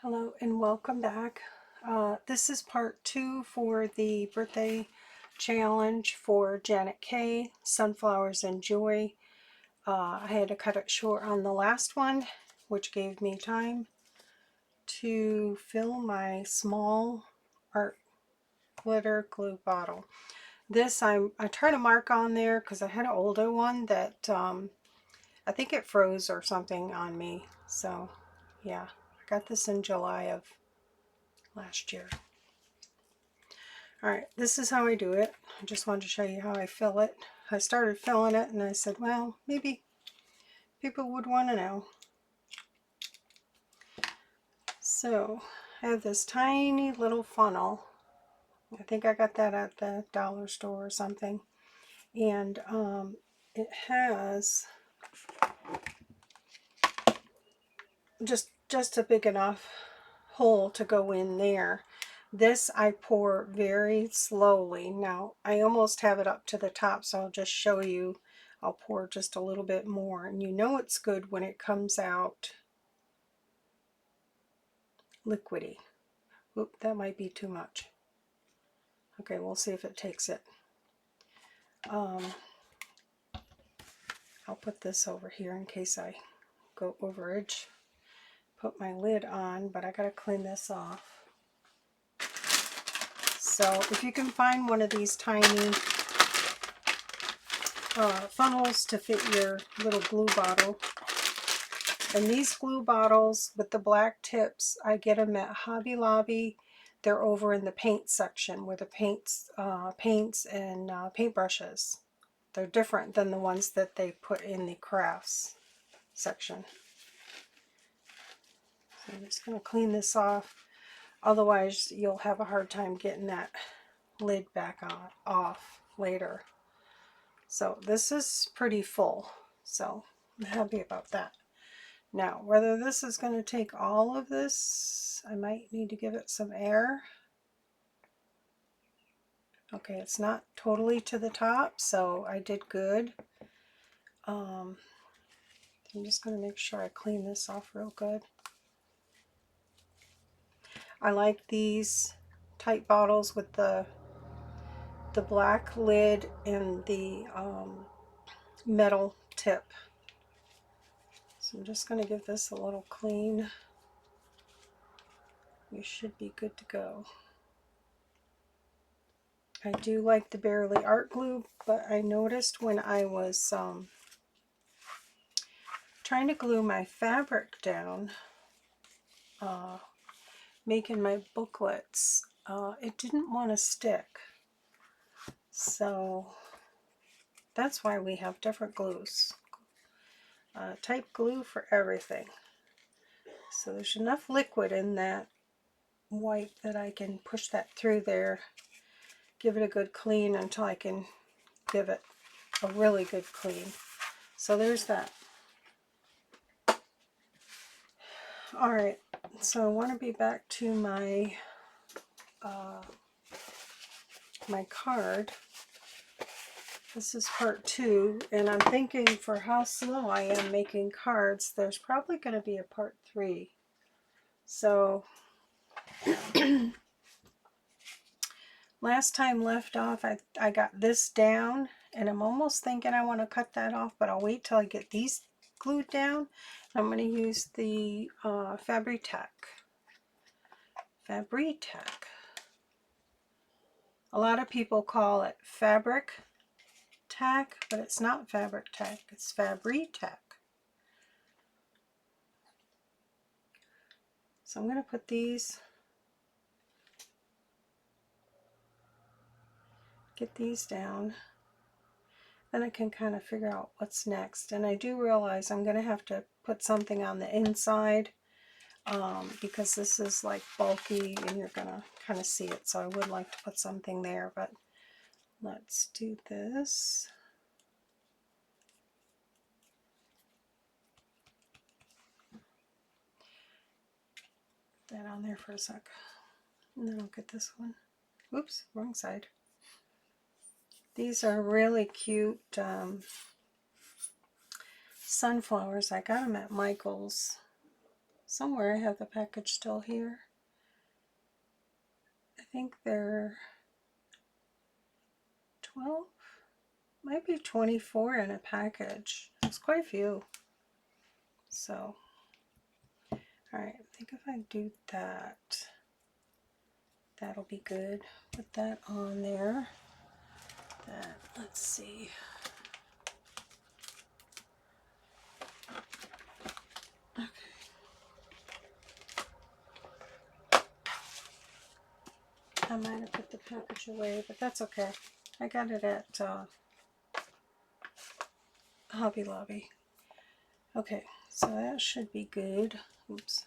Hello and welcome back. This is part 2 for the birthday challenge for JanetKay, Sunflowers and Joy. I had to cut it short on the last one, which gave me time to fill my small art glitter glue bottle. This I try to mark on there because I had an older one that I think it froze or something on me. So yeah, I got this in July of last year. Alright, this is how I do it. I just wanted to show you how I fill it. I started filling it and I said, well, maybe people would want to know. So, I have this tiny little funnel. I think I got that at the dollar store or something. And it has just a big enough hole to go in there. This I pour very slowly. Now I almost have it up to the top, so I'll just show you. I'll pour just a little bit more, and you know it's good when it comes out liquidy. Oop, that might be too much. Okay, we'll see if it takes it. I'll put this over here in case I go overage. Put my lid on, but I gotta clean this off. So if you can find one of these tiny funnels to fit your little glue bottle. And these glue bottles with the black tips, I get them at Hobby Lobby. They're over in the paint section where the paints and paintbrushes. They're different than the ones that they put in the crafts section. So I'm just going to clean this off. Otherwise, you'll have a hard time getting that lid back off later. So this is pretty full, so I'm happy about that. Now, whether this is going to take all of this, I might need to give it some air. Okay, it's not totally to the top, so I did good. I'm just going to make sure I clean this off real good. I like these tight bottles with the black lid and the metal tip. So I'm just going to give this a little clean. We should be good to go. I do like the Barely Art Glue, but I noticed when I was trying to glue my fabric down, making my booklets, it didn't want to stick. So that's why we have different glues. Type glue for everything. So there's enough liquid in that white that I can push that through there, give it a good clean until I can give it a really good clean. So there's that. Alright, so I want to be back to my my card. This is part 2, and I'm thinking for how slow I am making cards, there's probably going to be a part 3. So last time left off, I got this down, and I'm almost thinking I want to cut that off, but I'll wait till I get these glued down. I'm going to use the Fabri-Tac. A lot of people call it fabric tack, but it's not fabric tack, it's Fabri-Tac. So I'm going to put these, get these down, then I can kind of figure out what's next. And I do realize I'm going to have to put something on the inside because this is like bulky and you're going to kind of see it. So I would like to put something there, but let's do this. Put that on there for a sec. And then I'll get this one. Oops, wrong side. These are really cute sunflowers. I got them at Michael's. somewhere I have the package still here. I think they're 12, might be 24 in a package. It's quite a few. So, alright, I think if I do that, that'll be good. Put that on there. That, let's see. Okay. I might have put the package away, but that's okay. I got it at Hobby Lobby. Okay, so that should be good. Oops.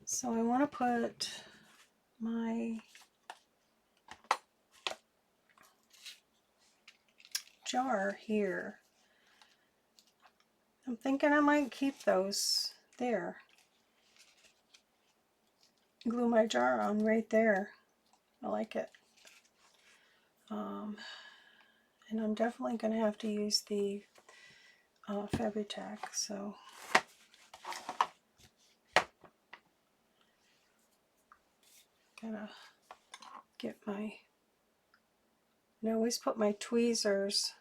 So I want to put my jar here. I'm thinking I might keep those there. Glue my jar on right there. I like it. And I'm definitely going to have to use the Fabri-Tac, so gotta get my, and I always put my tweezers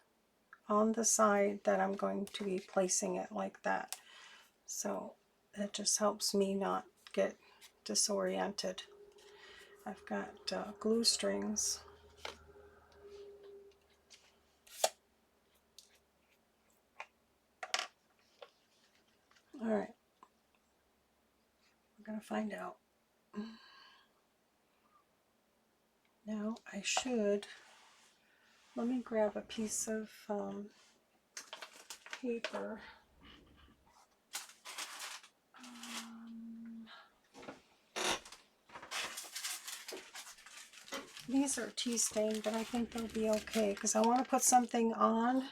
on the side that I'm going to be placing it like that. So that just helps me not get disoriented. I've got glue strings. All right, we're gonna find out. Now I should, let me grab a piece of paper. These are tea stained, but I think they'll be okay because I want to put something on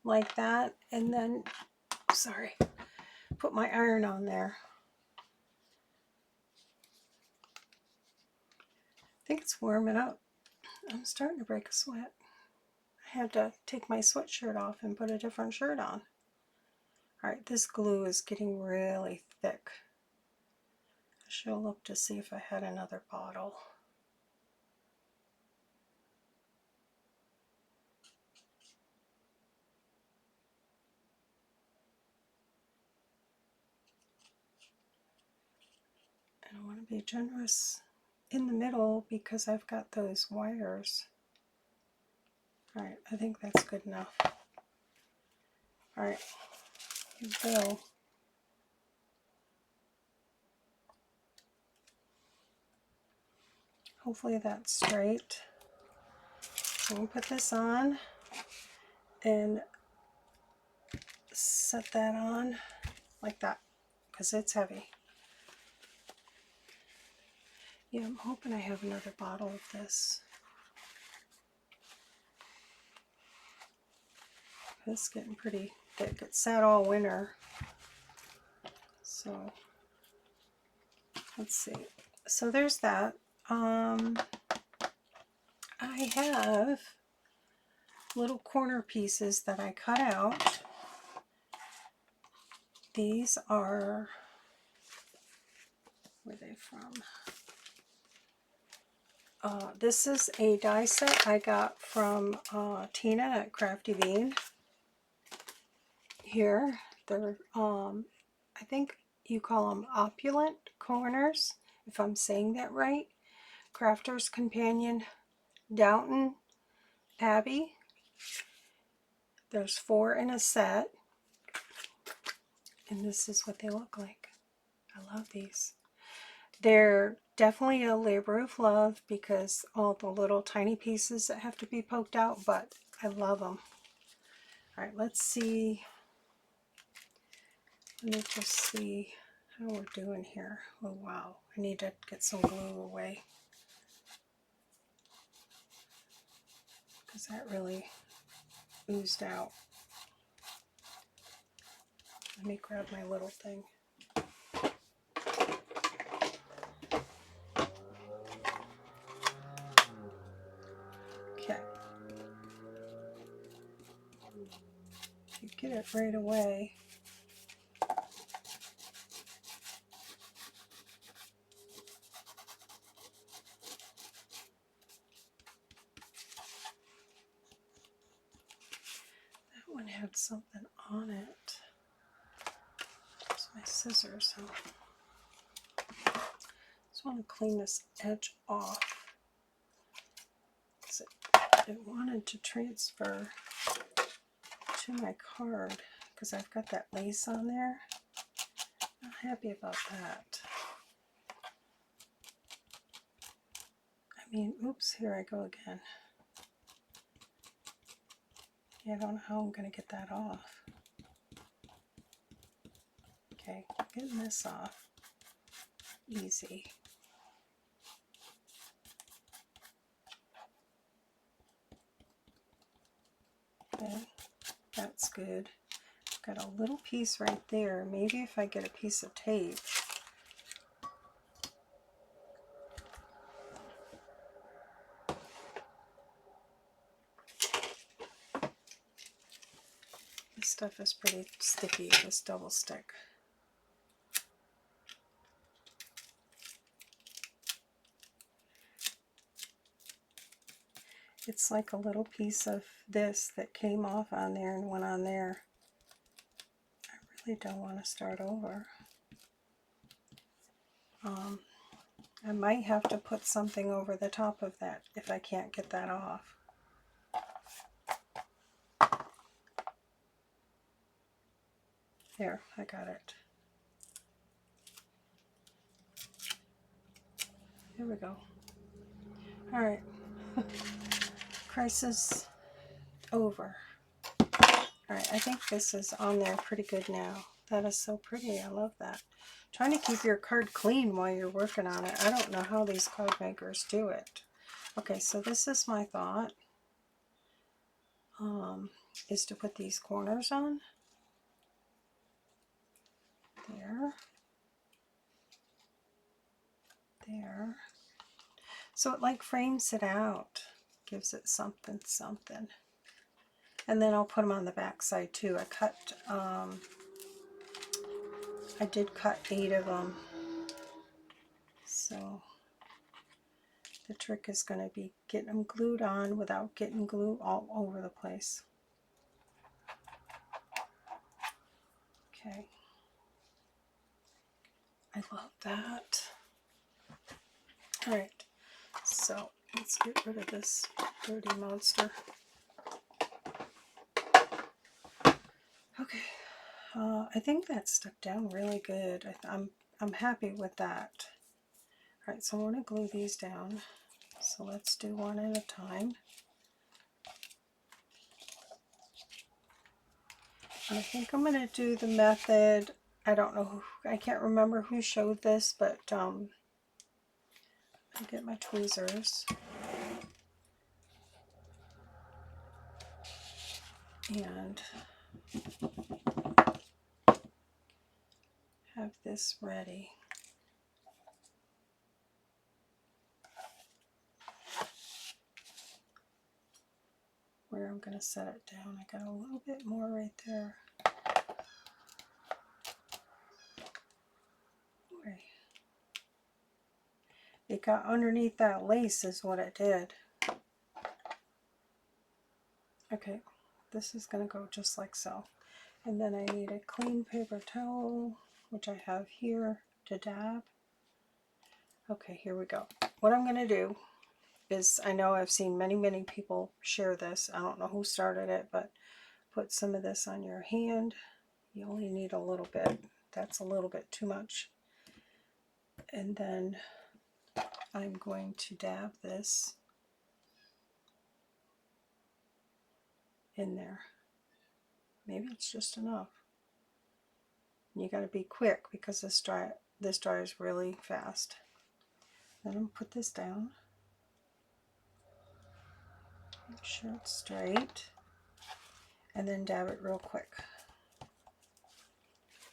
like that and then, sorry, put my iron on there. I think it's warming up. I'm starting to break a sweat. I had to take my sweatshirt off and put a different shirt on. Alright, this glue is getting really thick. I should have looked to see if I had another bottle. And I want to be generous in the middle because I've got those wires. Alright, I think that's good enough. Alright, here we go. Hopefully that's straight. So we'll put this on and set that on like that because it's heavy. Yeah, I'm hoping I have another bottle of this. It's getting pretty thick. It sat all winter. So let's see. So there's that. I have little corner pieces that I cut out. These are, where are they from? This is a die set I got from Tina at Crafty Bean. Here, they're, I think you call them Opulent corners, if I'm saying that right. Crafter's Companion, Downton, Abbey. There's 4 in a set. And this is what they look like. I love these. They're definitely a labor of love because all the little tiny pieces that have to be poked out, but I love them. Alright, let's see. Let me just see how we're doing here. Oh wow, I need to get some glue away because that really oozed out. Let me grab my little thing. Okay. You get it right away. something on it. There's my scissors. So just want to clean this edge off. It wanted to transfer to my card because I've got that lace on there. Not happy about that. I mean, oops, here I go again. Yeah, I don't know how I'm going to get that off. Okay, getting this off. Easy. Okay, that's good. Got a little piece right there. Maybe if I get a piece of tape. This stuff is pretty sticky, this double stick. It's like a little piece of this that came off on there and went on there. I really don't want to start over. I might have to put something over the top of that if I can't get that off. There, I got it. Here we go. All right. Crisis over. All right, I think this is on there pretty good now. That is so pretty. I love that. Trying to keep your card clean while you're working on it. I don't know how these card makers do it. Okay, so this is my thought. Is to put these corners on. There. There. So it like frames it out. Gives it something, something. And then I'll put them on the back side too. I did cut 8 of them. So the trick is going to be getting them glued on without getting glue all over the place. Okay. I love that. Alright, so let's get rid of this dirty monster. Okay, I think that stuck down really good. I'm happy with that. Alright, so I want to glue these down. So let's do one at a time. I think I'm going to do the method. I don't know, I can't remember who showed this, but I'll get my tweezers. And have this ready. Where I'm going to set it down. I got a little bit more right there. It got underneath that lace is what it did. Okay, this is going to go just like so. And then I need a clean paper towel, which I have here to dab. Okay, here we go. What I'm going to do is, I know I've seen many people share this. I don't know who started it, but put some of this on your hand. You only need a little bit. That's a little bit too much. And then I'm going to dab this in there. Maybe it's just enough. You got to be quick because this dries really fast. Then I'm going to put this down. Make sure it's straight. And then dab it real quick.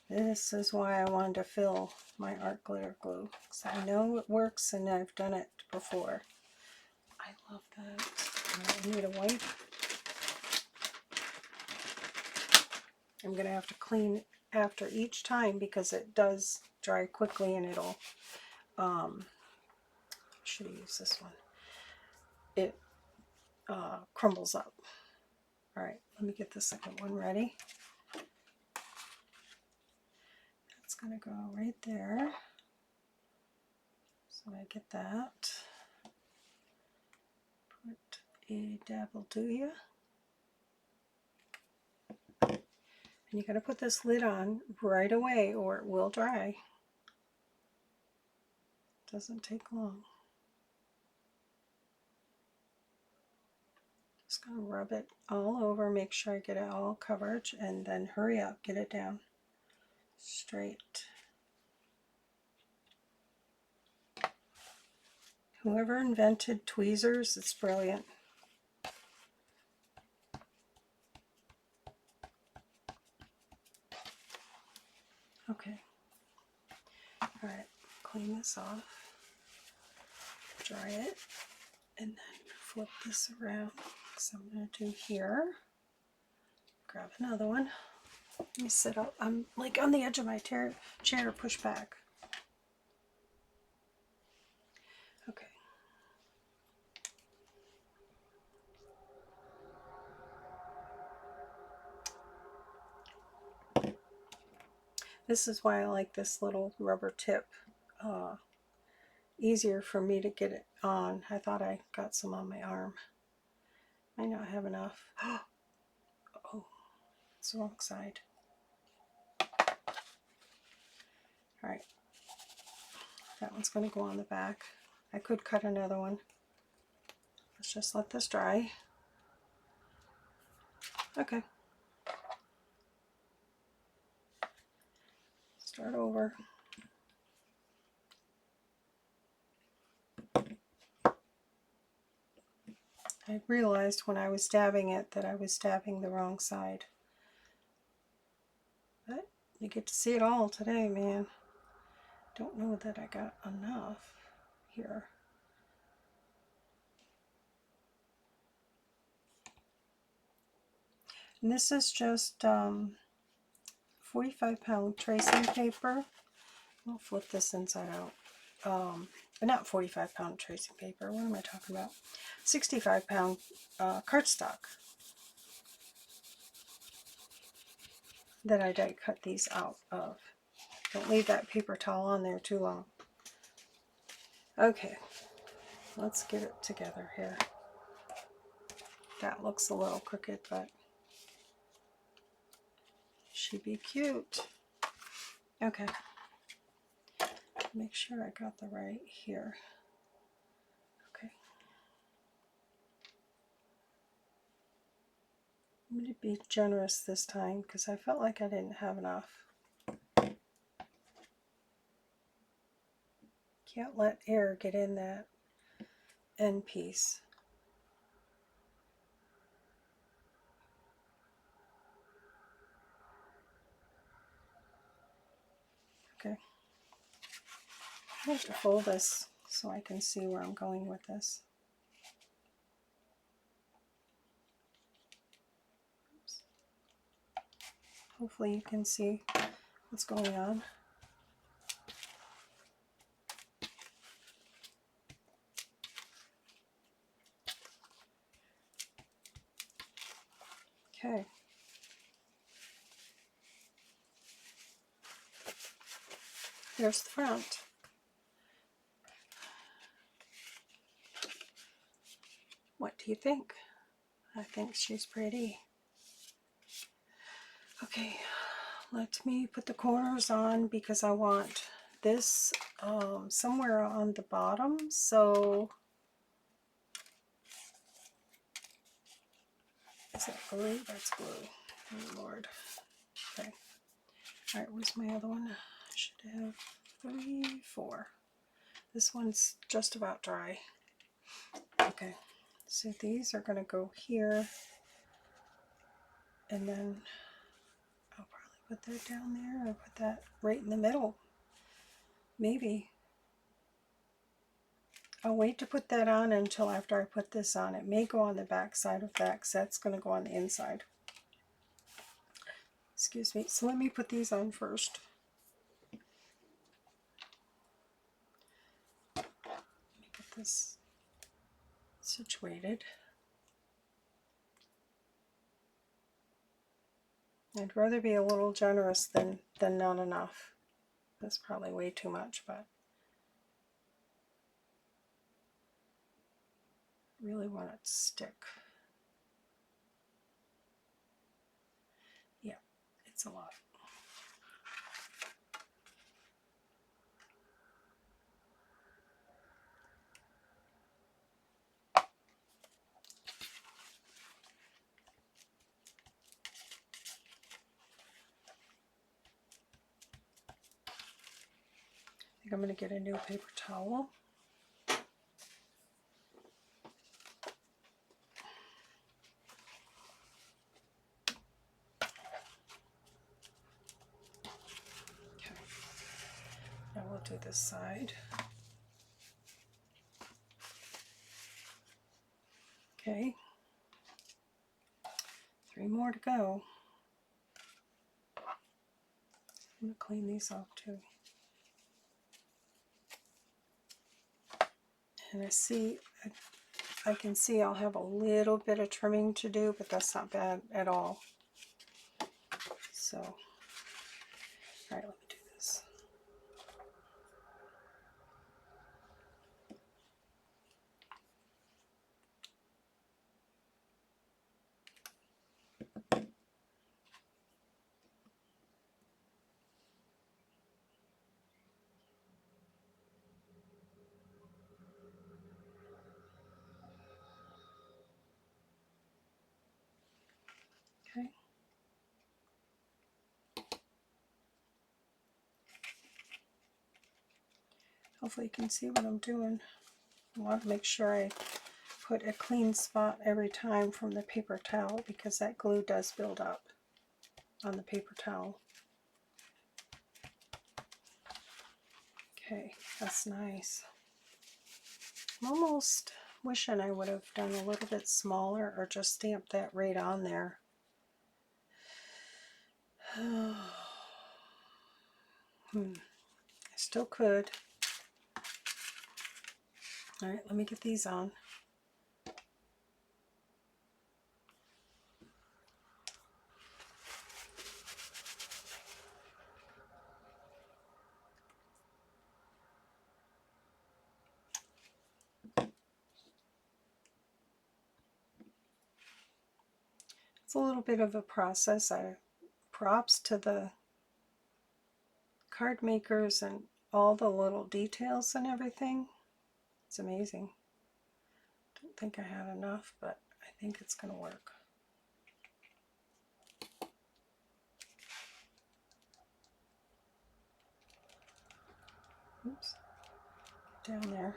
This is why I wanted to fill my art glitter glue, because I know it works and I've done it before. I love that. I need a wipe. I'm going to have to clean after each time because it does dry quickly and it'll, should have used this one. It crumbles up. Alright, let me get the second one ready. That's going to go right there. So I get that. Put a dabble do ya. And you got to put this lid on right away or it will dry. Doesn't take long. Just going to rub it all over, make sure I get it all coverage, and then hurry up, get it down straight. Whoever invented tweezers, it's brilliant. Okay. All right, clean this off, dry it, and then flip this around. So I'm going to do here. Grab another one. Let me sit up. I'm like on the edge of my chair, push back. Okay. This is why I like this little rubber tip. Easier for me to get it on. I thought I got some on my arm. I not have enough. Oh, it's the wrong side. Alright. That one's going to go on the back. I could cut another one. Let's just let this dry. Okay. Start over. I realized when I was dabbing it that I was dabbing the wrong side. But you get to see it all today, man. Don't know that I got enough here. And this is just 45-pound tracing paper. I'll flip this inside out. Not 45-pound tracing paper. What am I talking about? 65-pound cardstock that I die cut these out of. Don't leave that paper towel on there too long. Okay, let's get it together here. That looks a little crooked, but should be cute. Okay, make sure I got the right here. Okay, I'm going to be generous this time because I felt like I didn't have enough. Can't let air get in that end piece. Okay. I have to fold this so I can see where I'm going with this. Oops. Hopefully you can see what's going on. Okay. Here's the front. What do you think? I think she's pretty. Okay, let me put the corners on because I want this somewhere on the bottom. So, is that glue? That's glue. Oh Lord. Okay. All right, where's my other one? I should have 3, 4. This one's just about dry. Okay, so these are going to go here, and then I'll probably put that down there or put that right in the middle. Maybe. I'll wait to put that on until after I put this on. It may go on the back side of that because that's going to go on the inside. Excuse me. So let me put these on first. Let me get this situated. I'd rather be a little generous than not enough. That's probably way too much, but I really want it to stick. Yeah, it's a lot. I think I'm going to get a new paper towel. Okay, now we'll do this side. Okay, 3 more to go. I'm going to clean these off too. And I can see I'll have a little bit of trimming to do, but that's not bad at all. So, all right, let me do this. Okay. Hopefully you can see what I'm doing. I want to make sure I put a clean spot every time from the paper towel because that glue does build up on the paper towel. Okay, that's nice. I'm almost wishing I would have done a little bit smaller or just stamped that right on there. I still could. All right, let me get these on. It's a little bit of a process. Props to the card makers and all the little details and everything. It's amazing. Don't think I had enough, but I think it's going to work. Oops. Down there.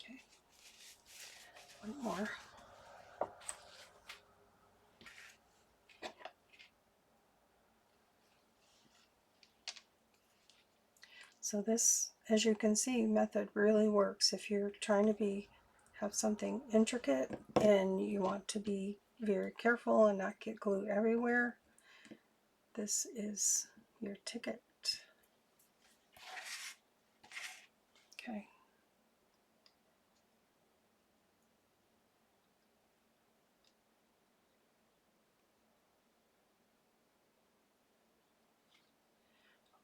Okay. One more. So this, as you can see, method really works if you're trying to have something intricate and you want to be very careful and not get glue everywhere. This is your ticket. Okay.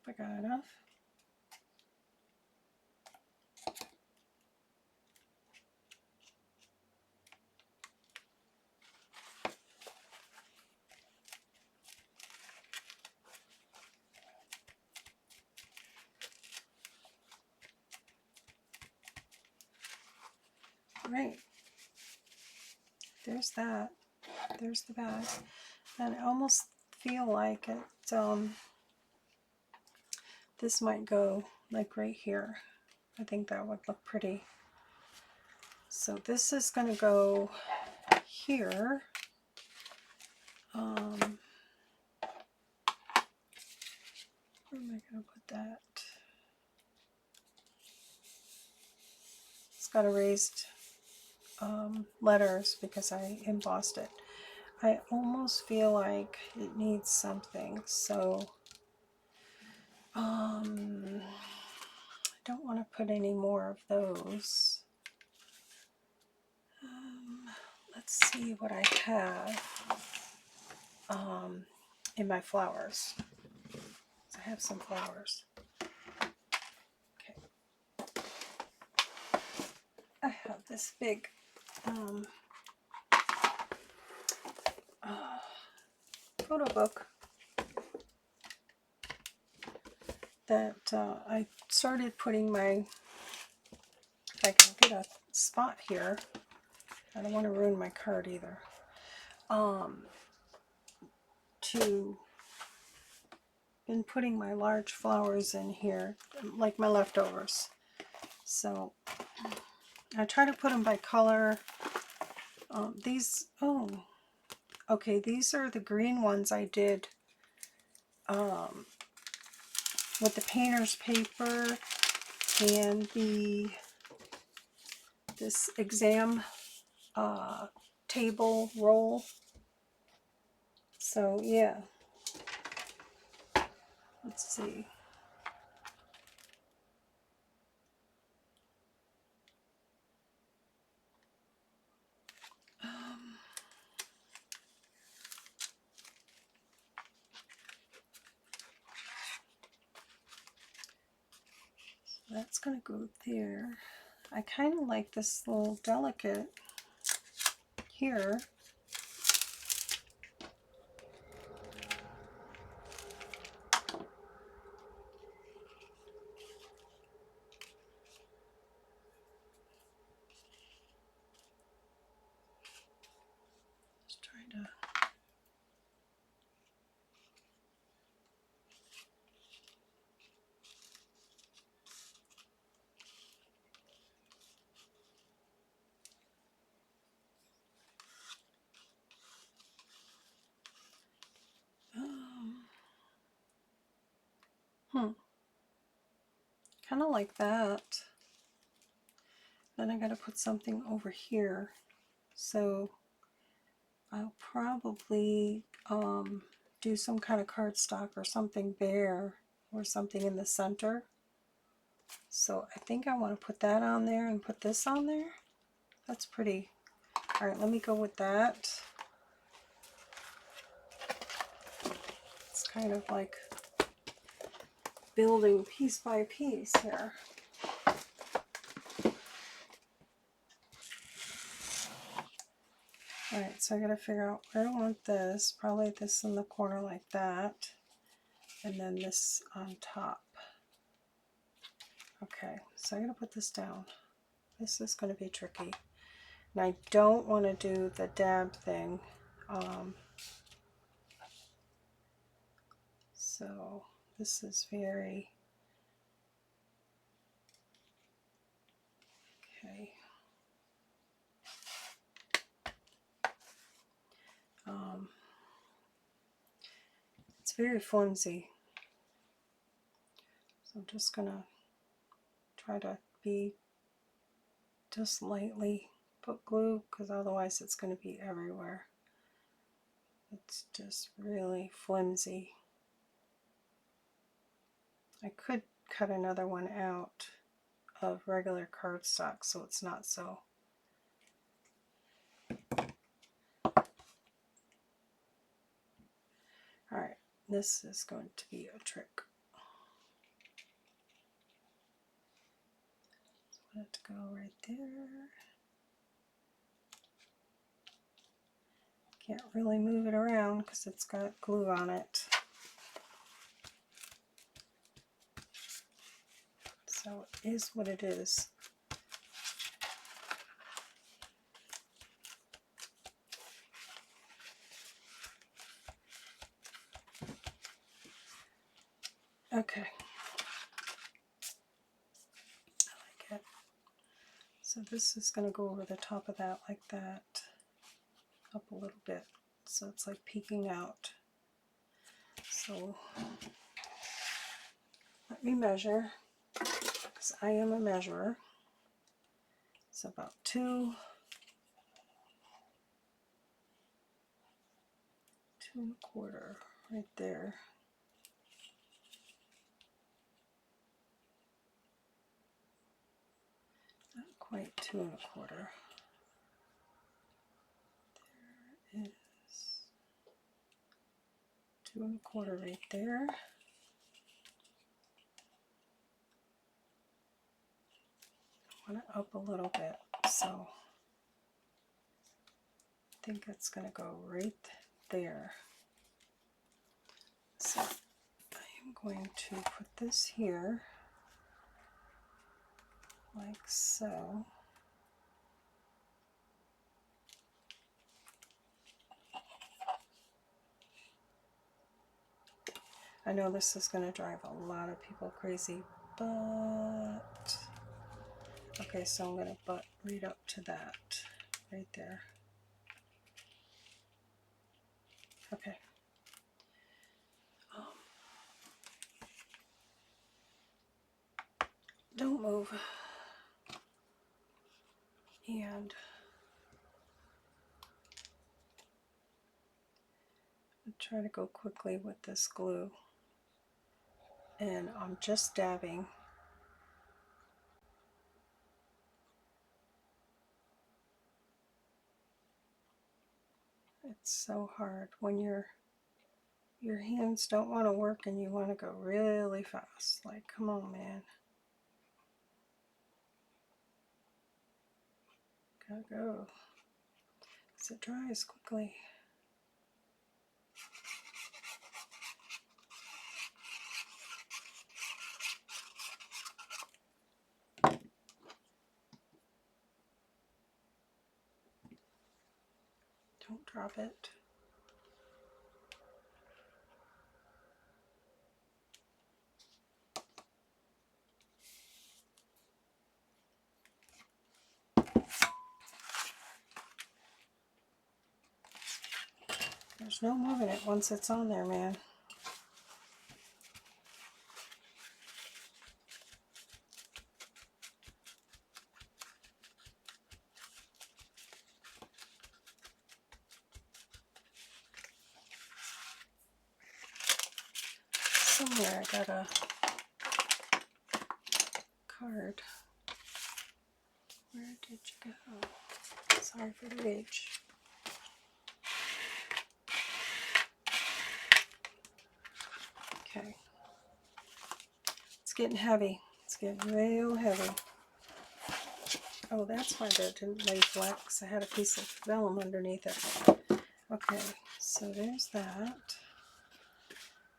Hope I got enough. Right, there's that. There's the bag. And I almost feel like it, this might go like right here. I think that would look pretty. So this is going to go here. Where am I going to put that? It's got a raised letters because I embossed it. I almost feel like it needs something, so don't want to put any more of those. Let's see what I have in my flowers. I have some flowers. Okay. I have this big photo book that I started putting my, if I can get a spot here, I don't want to ruin my card either, been putting my large flowers in here, like my leftovers. So I try to put them by color. These, oh, okay, these are the green ones I did with the painter's paper and this exam table roll. So yeah, let's see. That's going to go there. I kind of like this little delicate here. Just trying to... kind of like that. Then I got to put something over here. So I'll probably do some kind of cardstock or something bare or something in the center. So I think I want to put that on there and put this on there. That's pretty. All right, let me go with that. It's kind of like building piece by piece here. Alright, so I gotta figure out where I want this. Probably this in the corner like that. And then this on top. Okay, so I gotta put this down. This is gonna be tricky. And I don't want to do the dab thing. So this is very... Okay. It's very flimsy. So I'm just gonna try to be just lightly put glue, because otherwise it's going to be everywhere. It's just really flimsy. I could cut another one out of regular cardstock so it's not so... Alright, this is going to be a trick. So I want it to go right there. Can't really move it around because it's got glue on it. So it is what it is. Okay. I like it. So this is going to go over the top of that like that. Up a little bit. So it's like peeking out. So let me measure, because I am a measurer. It's about 2 1/4 right there. quite 2 1/4. There is 2 1/4 right there. I want it up a little bit, so I think it's going to go right there. So I am going to put this here, like so. I know this is going to drive a lot of people crazy, but okay, so I'm going to butt right up to that, right there. Okay. Don't move. And I'll try to go quickly with this glue. And I'm just dabbing. It's so hard when your hands don't want to work and you want to go really fast. Like, come on, man. Gotta go. Because it dries quickly. Don't drop it. There's no moving it once it's on there, man. Somewhere I got a card. Where did you go? Sorry for the rage. Okay. It's getting heavy. It's getting real heavy. Oh, that's why that didn't lay flat, because I had a piece of vellum underneath it. Okay, so there's that.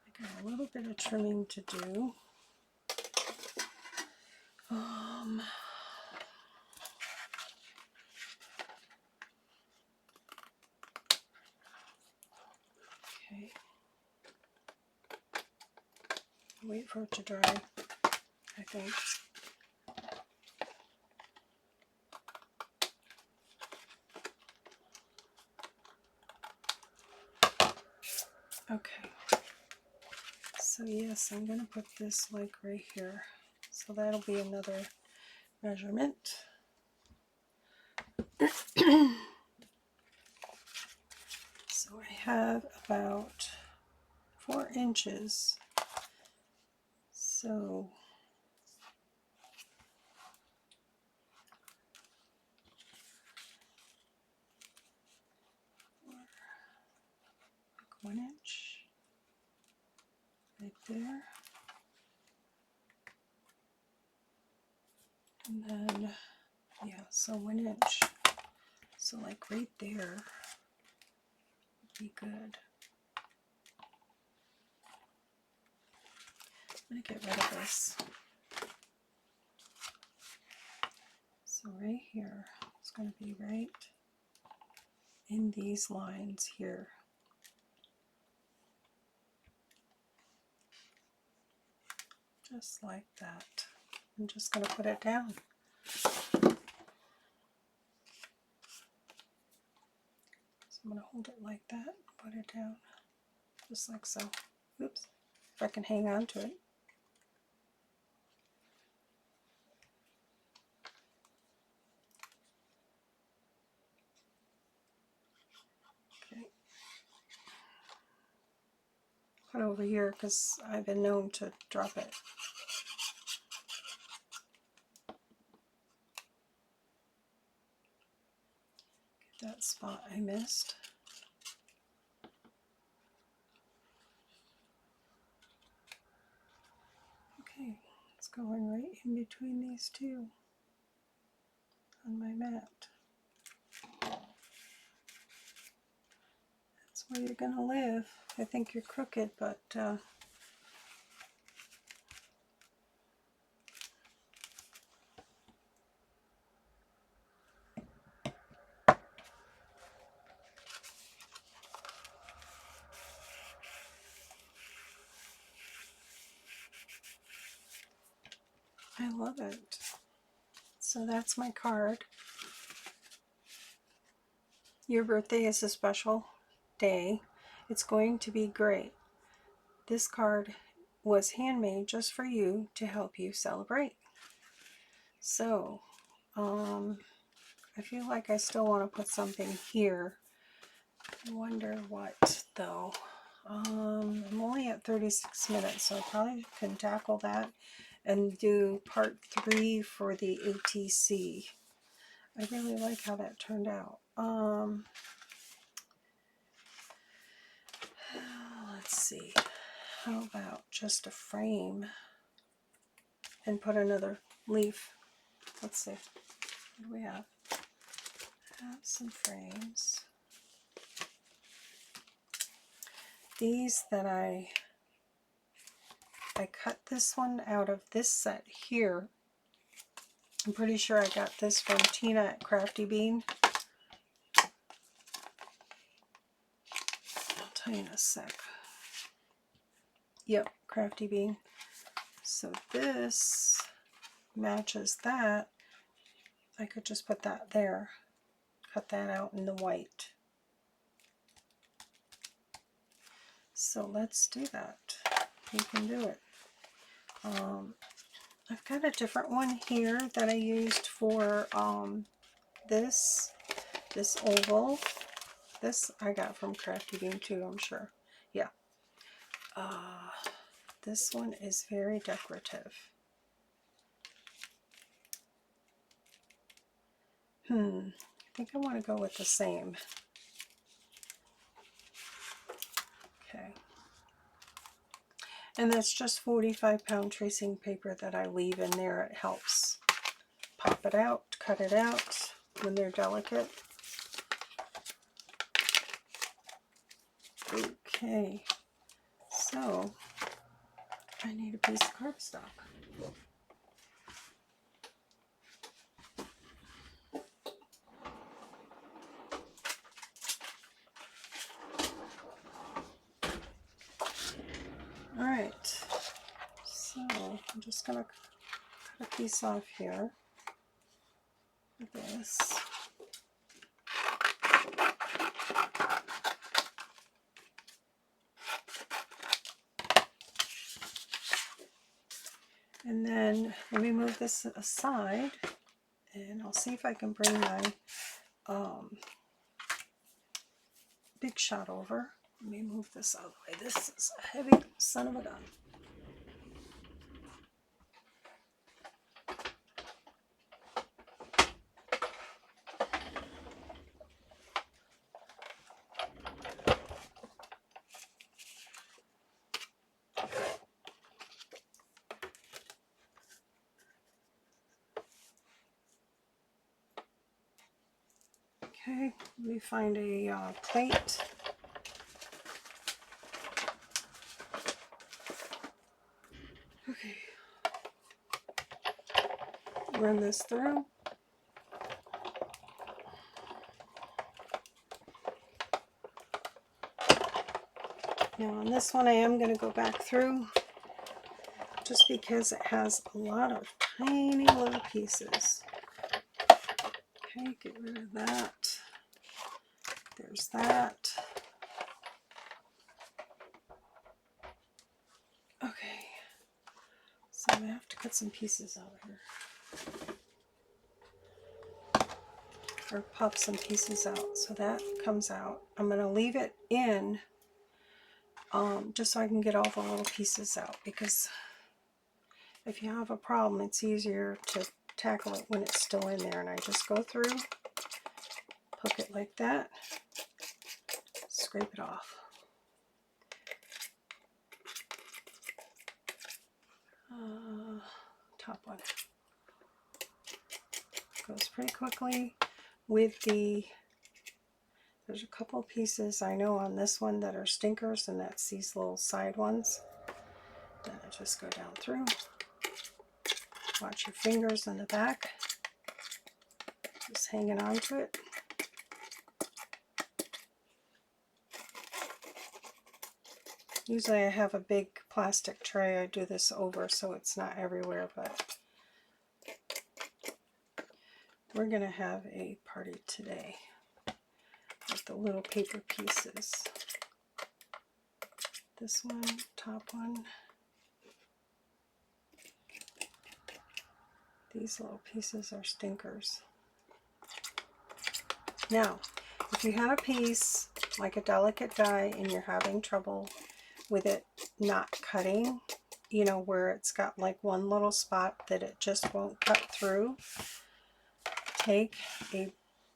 I got a little bit of trimming to do. Okay. Wait for it to dry, I think. Okay. So yes, I'm going to put this like right here. So that'll be another measurement. So I have about 4 inches. So like 1 inch right there. And then, yeah, so 1 inch. So like right there would be good. I'm going to get rid of this. So right here, it's going to be right in these lines here. Just like that. I'm just going to put it down. So I'm going to hold it like that, put it down, just like so. Oops, if I can hang on to it. Okay. Put it over here because I've been known to drop it. that spot I missed. Okay, it's going right in between these two on my mat. That's where you're gonna live. I think you're crooked, but I love it. So that's my card. Your birthday is a special day. It's going to be great. This card was handmade just for you to help you celebrate. So, I feel like I still want to put something here. I wonder what though. I'm only at 36 minutes, so I probably can tackle that and do part 3 for the ATC. I really like how that turned out. Let's see. How about just a frame and put another leaf? Let's see. What do we have? I have some frames. These that I cut this one out of this set here. I'm pretty sure I got this from Tina at Crafty Bean. I'll tell you in a sec. Yep, Crafty Bean. So this matches that. I could just put that there. Cut that out in the white. So let's do that. You can do it. I've got a different one here that I used for this oval. This I got from Crafty Bean too, I'm sure. Yeah. This one is very decorative. I think I want to go with the same. Okay. And that's just 45-pound tracing paper that I leave in there. It helps pop it out, cut it out when they're delicate. Okay, so I need a piece of cardstock. All right, so I'm just going to cut a piece off here with this. And then let me move this aside, and I'll see if I can bring my Big Shot over. Let me move this out of the way. This is a heavy son of a gun. Okay, let me find a plate. Okay, run this through. Now on this one I am going to go back through just because it has a lot of tiny little pieces. Okay, get rid of that. There's that. Okay, so I'm going to have to cut some pieces out here. Or pop some pieces out. So that comes out. I'm going to leave it in just so I can get all the little pieces out, because if you have a problem, it's easier to tackle it when it's still in there. And I just go through, hook it like that, scrape it off. Top one goes pretty quickly with the, there's a couple of pieces I know on this one that are stinkers, and that's these little side ones. Then I just go down through. Watch your fingers in the back, just hanging on to it. Usually I have a big plastic tray I do this over so it's not everywhere, but we're going to have a party today with the little paper pieces. This one, top one. These little pieces are stinkers. Now, if you have a piece like a delicate die and you're having trouble with it not cutting, you know, where it's got like one little spot that it just won't cut through, take a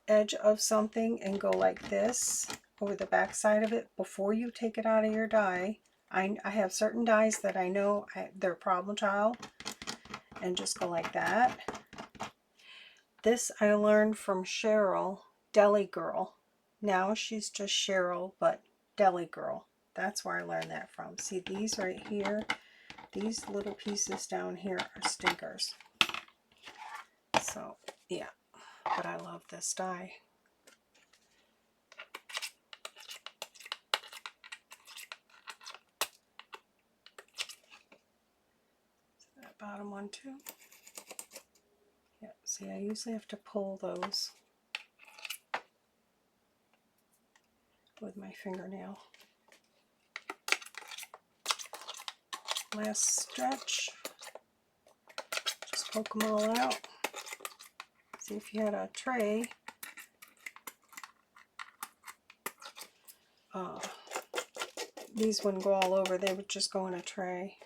edge of something and go like this over the back side of it before you take it out of your die. I have certain dies that I know they're problem child, and just go like that. This I learned from Cheryl, Deli Girl. Now she's just Cheryl, but Deli Girl. That's where I learned that from. See these right here? These little pieces down here are stinkers. So, yeah. But I love this die. That bottom one too. Yeah, see, I usually have to pull those with my fingernail. Last stretch, just poke them all out. See, if you had a tray, these wouldn't go all over, they would just go in a tray.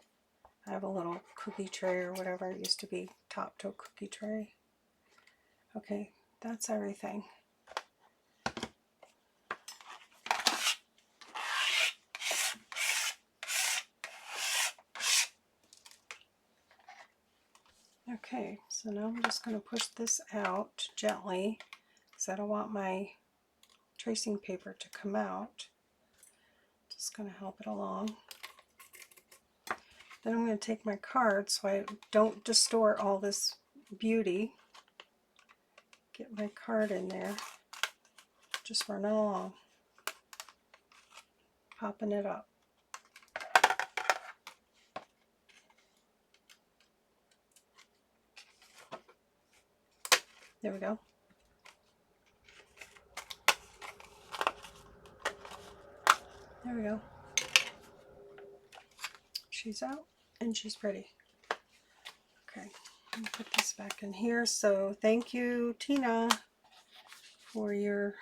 I have a little cookie tray or whatever, it used to be top to a cookie tray. Okay, that's everything. Okay, so now I'm just going to push this out gently because I don't want my tracing paper to come out. Just going to help it along. Then I'm going to take my card so I don't distort all this beauty. Get my card in there. Just running along. Popping it up. There we go. There we go. She's out and she's pretty. Okay, let me put this back in here. So thank you, Tina, for your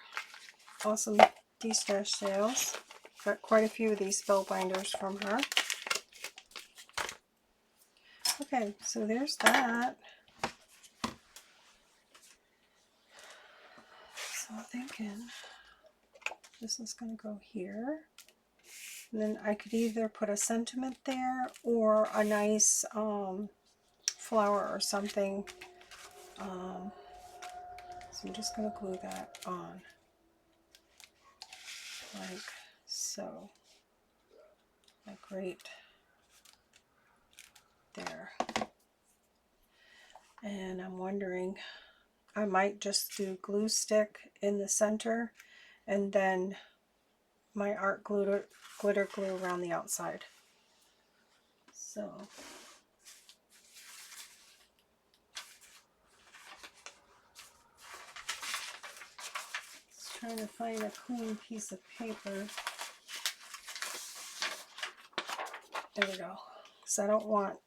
awesome de-stash sales. Got quite a few of these Spellbinders from her. Okay, so there's that. So I'm thinking this is going to go here. And then I could either put a sentiment there or a nice flower or something. So I'm just going to glue that on. Like so. Like right there. And I'm wondering, I might just do glue stick in the center and then my art glitter glue around the outside. So just trying to find a clean piece of paper. There we go. Because I don't want,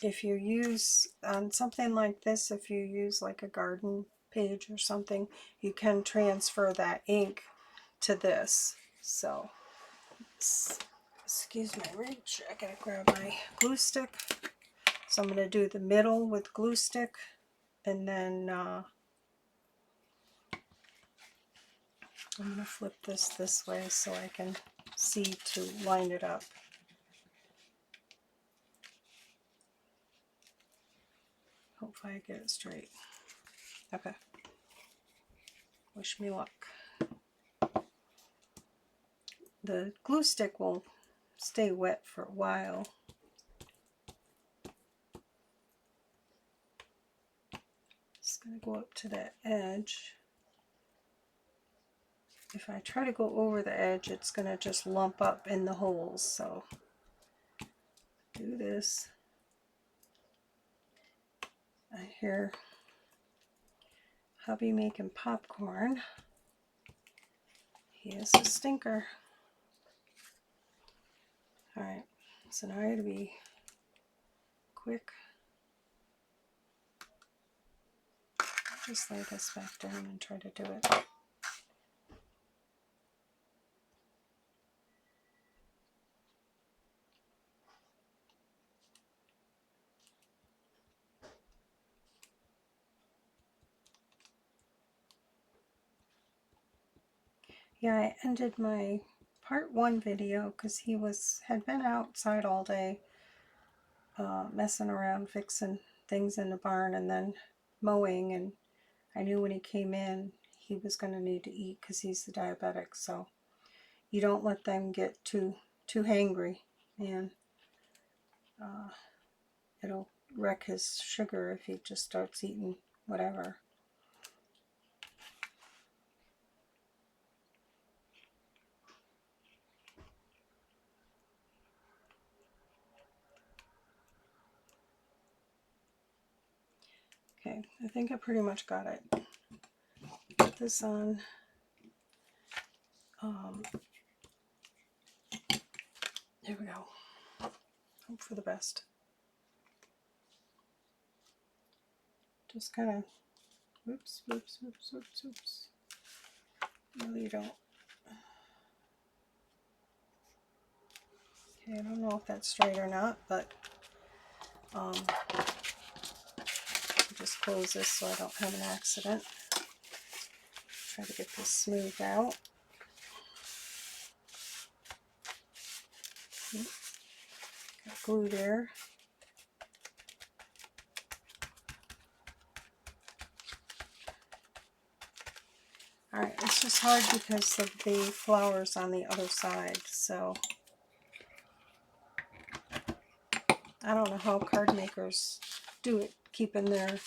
if you use on something like this, if you use like a garden page or something, you can transfer that ink to this. So excuse my reach, I gotta grab my glue stick. So I'm gonna do the middle with glue stick and then I'm going to flip this way so I can see to line it up. Hopefully I get it straight. Okay. Wish me luck. The glue stick will stay wet for a while. Just going to go up to that edge. If I try to go over the edge, it's going to just lump up in the holes. So do this. I hear hubby making popcorn. He is a stinker. Alright, so now I gotta be quick. Just lay this back down and try to do it. Yeah, I ended my part 1 video because he had been outside all day messing around fixing things in the barn and then mowing, and I knew when he came in he was going to need to eat because he's the diabetic, so you don't let them get too hangry, and it'll wreck his sugar if he just starts eating whatever. Okay, I think I pretty much got it. Put this on. There we go. Hope for the best. Just kind of, whoops. No, you don't. Okay, I don't know if that's straight or not, but just close this so I don't have an accident. Try to get this smoothed out. Got glue there. Alright, it's just hard because of the flowers on the other side, so I don't know how card makers do it, keeping their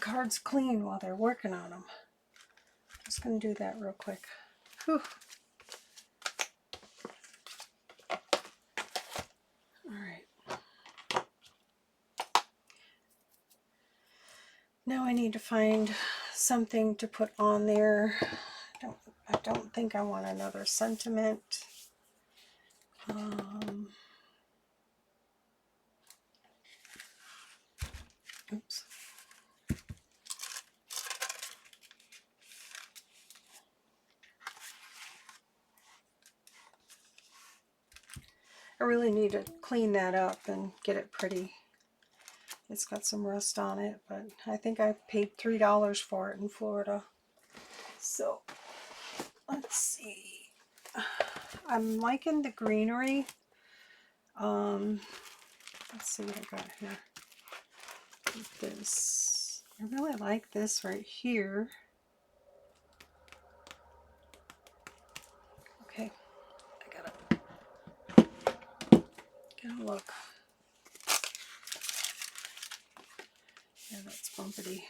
cards clean while they're working on them. Just going to do that real quick. Whew. Alright. Now I need to find something to put on there. I don't think I want another sentiment. Oops. I really need to clean that up and get it pretty. It's got some rust on it, but I think I paid $3 for it in Florida. So, let's see. I'm liking the greenery. Let's see what I got here. This. I really like this right here. Okay, I gotta look. Yeah, that's bumpity.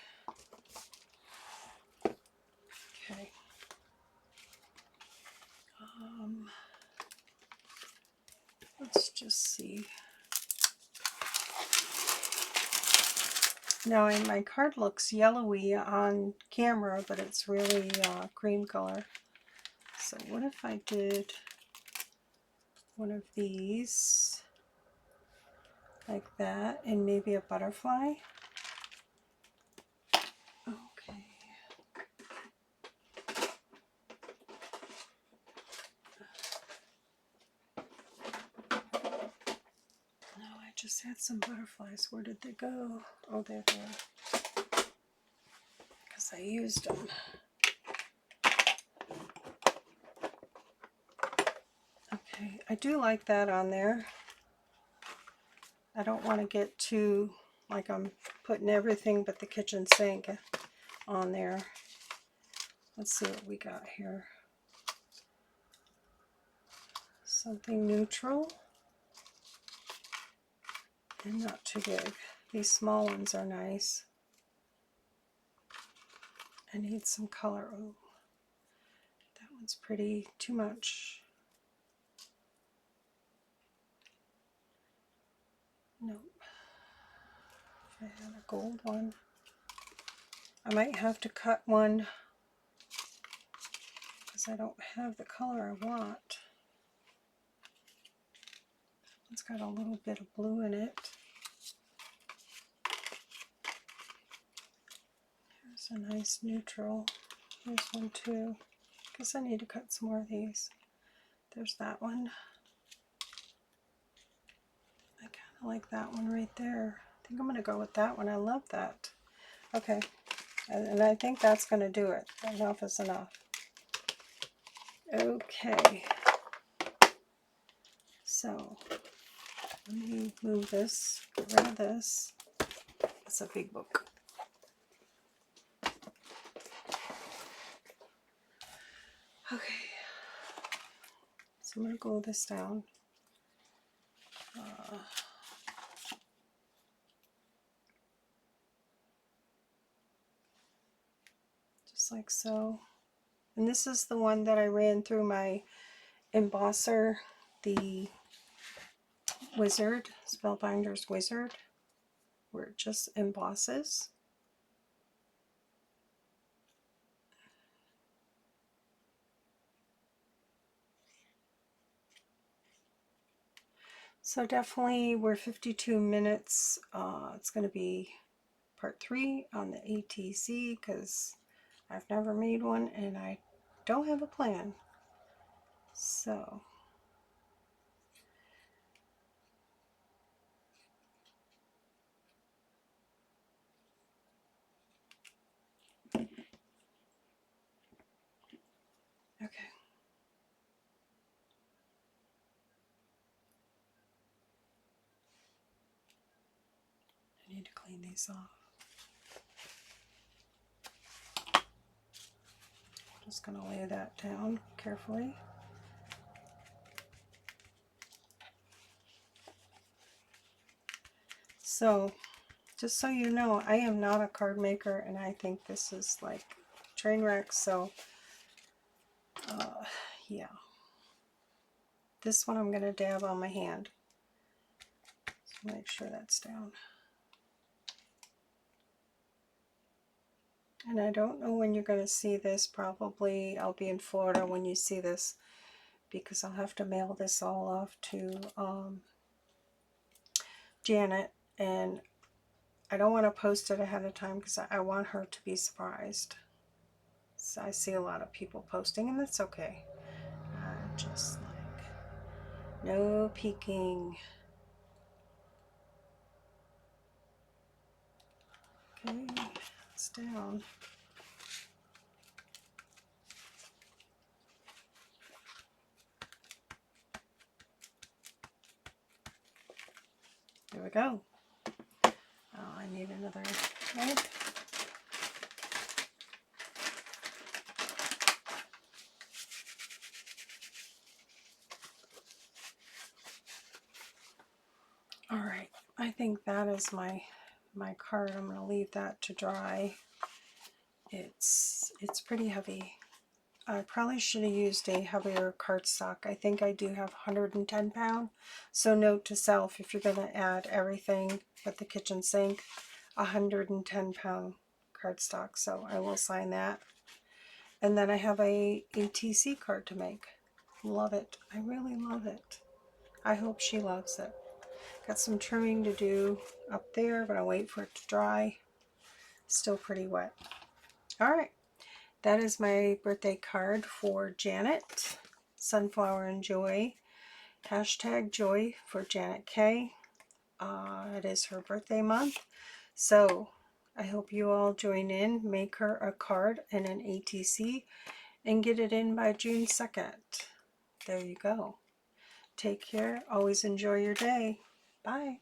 Okay. Let's just see. Now, my card looks yellowy on camera, but it's really cream color. So what if I did one of these like that and maybe a butterfly? Okay. No, I just had some butterflies. Where did they go? Oh, there they are. Because I used them. Okay, I do like that on there. I don't want to get too, like I'm putting everything but the kitchen sink on there. Let's see what we got here. Something neutral and not too big. These small ones are nice. I need some color. Oh, that one's pretty, too much. Nope. If I had a gold one, I might have to cut one because I don't have the color I want. It's got a little bit of blue in it. Here's a nice neutral. Here's one too. Guess I need to cut some more of these. There's that one. I kind of like that one right there. I think I'm going to go with that one. I love that. Okay, and I think that's going to do it. Enough is enough. Okay, so let me move this, get rid of this. It's a big book. Okay, so I'm going to glue this down. Just like so. And this is the one that I ran through my embosser, the Wizard, Spellbinders Wizard, where it just embosses. So definitely we're 52 minutes. It's going to be part 3 on the ATC because I've never made one and I don't have a plan. So okay. I need to clean these off. Just going to lay that down carefully. So, just so you know, I am not a card maker, and I think this is like train wreck. So, yeah. This one I'm going to dab on my hand. So make sure that's down. And I don't know when you're going to see this. Probably I'll be in Florida when you see this, because I'll have to mail this all off to Janet, and I don't want to post it ahead of time because I want her to be surprised. So I see a lot of people posting, and that's okay. Just like, no peeking. Okay, it's down. There we go. Oh, I need another thread. All right, I think that is my card. I'm going to leave that to dry. It's pretty heavy. I probably should have used a heavier cardstock. I think I do have 110 pound. So note to self, if you're going to add everything but the kitchen sink, 110 pound cardstock. So I will sign that. And then I have a ATC card to make. Love it. I really love it. I hope she loves it. Got some trimming to do up there, but I'll wait for it to dry. Still pretty wet. All right. That is my birthday card for Janet. Sunflower and Joy. Hashtag joy for JanetKay. It is her birthday month. So I hope you all join in, make her a card and an ATC, and get it in by June 2nd. There you go. Take care. Always enjoy your day. Bye.